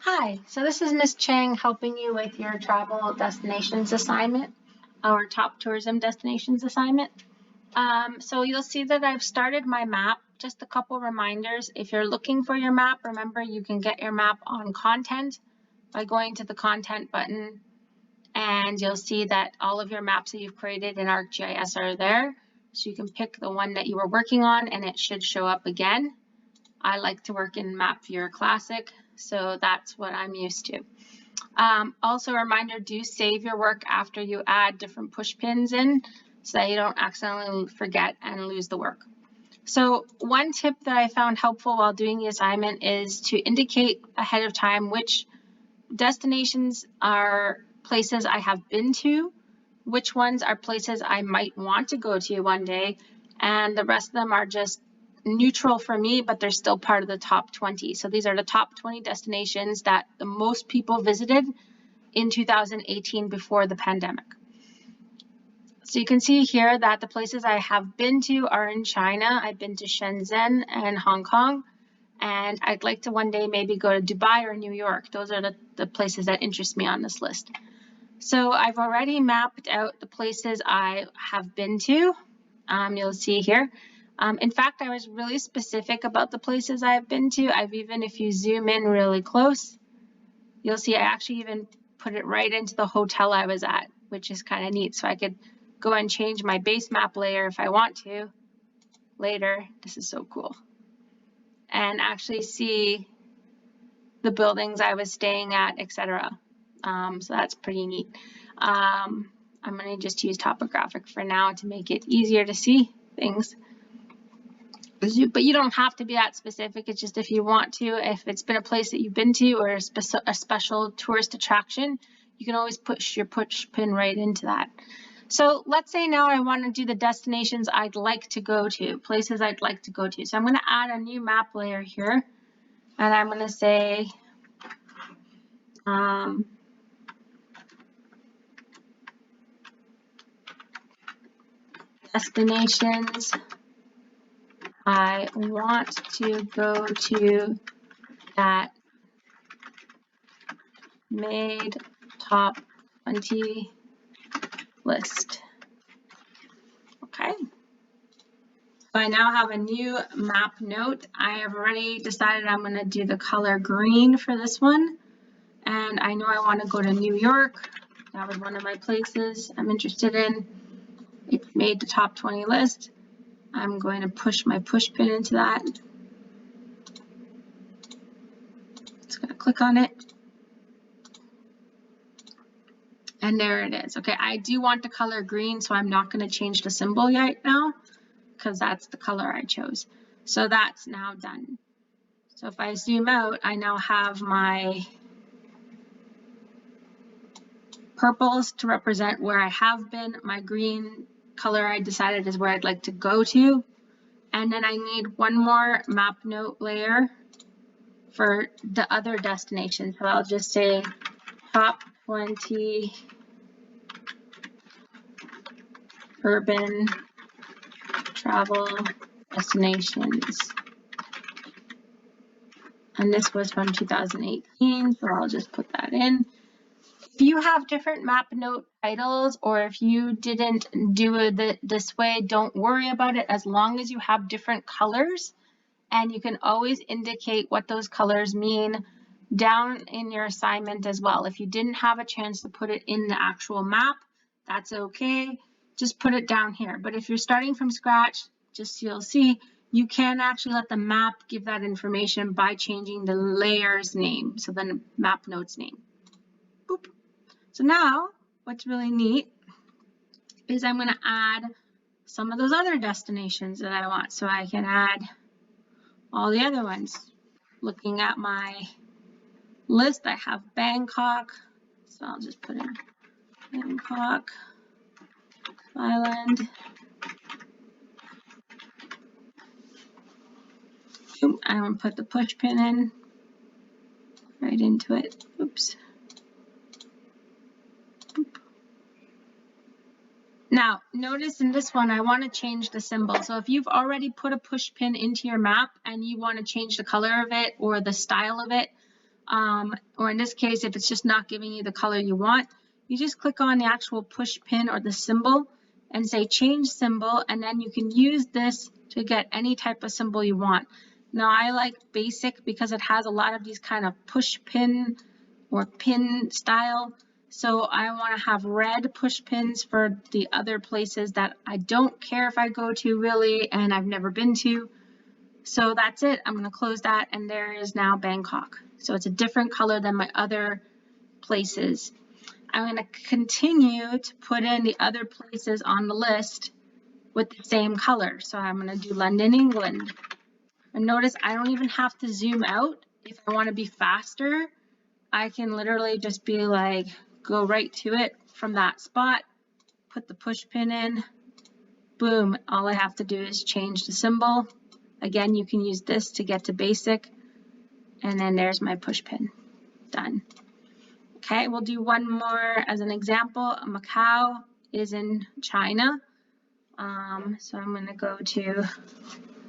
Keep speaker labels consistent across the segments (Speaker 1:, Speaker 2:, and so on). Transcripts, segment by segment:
Speaker 1: Hi, so this is Miss Cheng helping you with your travel destinations assignment, or top tourism destinations assignment. So you'll see that I've started my map. Just a couple reminders. If you're looking for your map, remember you can get your map on content by going to the content button, and you'll see that all of your maps that you've created in ArcGIS are there. So you can pick the one that you were working on and it should show up again. I like to work in Map Viewer Classic, so that's what I'm used to. Also a reminder, do save your work after you add different push pins in so that you don't accidentally forget and lose the work. So one tip that I found helpful while doing the assignment is to indicate ahead of time which destinations are places I have been to, which ones are places I might want to go to one day, and the rest of them are just neutral for me, but they're still part of the top 20. So these are the top 20 destinations that the most people visited in 2018 before the pandemic. So you can see here that the places I have been to are in China. I've been to Shenzhen and Hong Kong, and I'd like to one day maybe go to Dubai or New York. Those are the places that interest me on this list. So I've already mapped out the places I have been to. You'll see here. In fact, I was really specific about the places I've been to. If you zoom in really close, you'll see I actually even put it right into the hotel I was at, which is kind of neat. So I could go and change my base map layer if I want to later. This is so cool. And actually see the buildings I was staying at, etc. So that's pretty neat. I'm going to just use topographic for now to make it easier to see things. But you don't have to be that specific. It's just if you want to, if it's been a place that you've been to or a special tourist attraction, you can always push your push pin right into that. So let's say now I want to do the destinations I'd like to go to, places I'd like to go to. So I'm going to add a new map layer here, and I'm going to say destinations I want to go to that made top 20 list. Okay. So I now have a new map note. I have already decided I'm going to do the color green for this one. And I know I want to go to New York. That was one of my places I'm interested in. It made the top 20 list. I'm going to push my push pin into that. Just going to click on it. And there it is. Okay, I do want the color green, so I'm not going to change the symbol yet now because that's the color I chose. So that's now done. So if I zoom out, I now have my purples to represent where I have been. My green color I decided is where I'd like to go to. And then I need one more map note layer for the other destination. So I'll just say top 20 urban travel destinations. And this was from 2018, so I'll just put that in. If you have different map note titles, or if you didn't do it this way, don't worry about it as long as you have different colors, and you can always indicate what those colors mean down in your assignment as well. If you didn't have a chance to put it in the actual map, that's okay. Just put it down here. But if you're starting from scratch, just so you'll see, you can actually let the map give that information by changing the layer's name, so the map note's name. Boop. So now what's really neat is I'm going to add some of those other destinations that I want. So I can add all the other ones. Looking at my list, I have Bangkok. So I'll just put in Bangkok, Thailand. I'm going to put the push pin in right into it. Oops. Now, notice in this one, I want to change the symbol. So if you've already put a push pin into your map and you want to change the color of it or the style of it, or in this case, if it's just not giving you the color you want, you just click on the actual push pin or the symbol and say change symbol, and then you can use this to get any type of symbol you want. Now I like basic because it has a lot of these kind of push pin or pin style. So I want to have red push pins for the other places that I don't care if I go to really and I've never been to. So that's it. I'm going to close that, and there is now Bangkok. So it's a different color than my other places. I'm going to continue to put in the other places on the list with the same color. So I'm going to do London, England. And notice I don't even have to zoom out. If I want to be faster, I can literally just be like, go right to it from that spot, put the push pin in, boom. All I have to do is change the symbol. Again, you can use this to get to basic, and then there's my push pin. Done. Okay, we'll do one more as an example. Macau is in China. So I'm going to go to,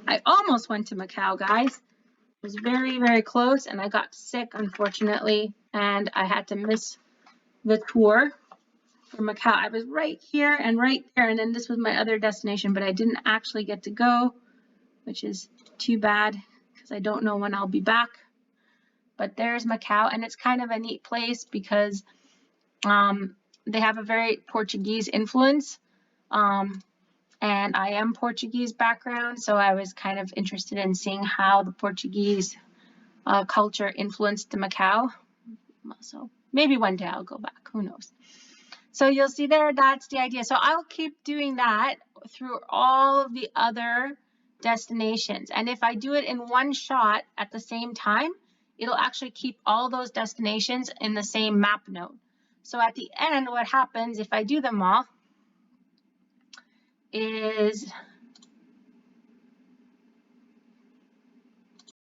Speaker 1: I almost went to Macau, guys. It was very, very close, and I got sick, unfortunately, and I had to miss the tour for Macau. I was right here and right there, and then this was my other destination, but I didn't actually get to go, which is too bad because I don't know when I'll be back. But there's Macau, and it's kind of a neat place because they have a very Portuguese influence, and I am Portuguese background, so I was kind of interested in seeing how the Portuguese culture influenced Macau. So maybe one day I'll go back, who knows. So you'll see there, that's the idea. So I'll keep doing that through all of the other destinations. And if I do it in one shot at the same time, it'll actually keep all those destinations in the same map node. So at the end, what happens if I do them all is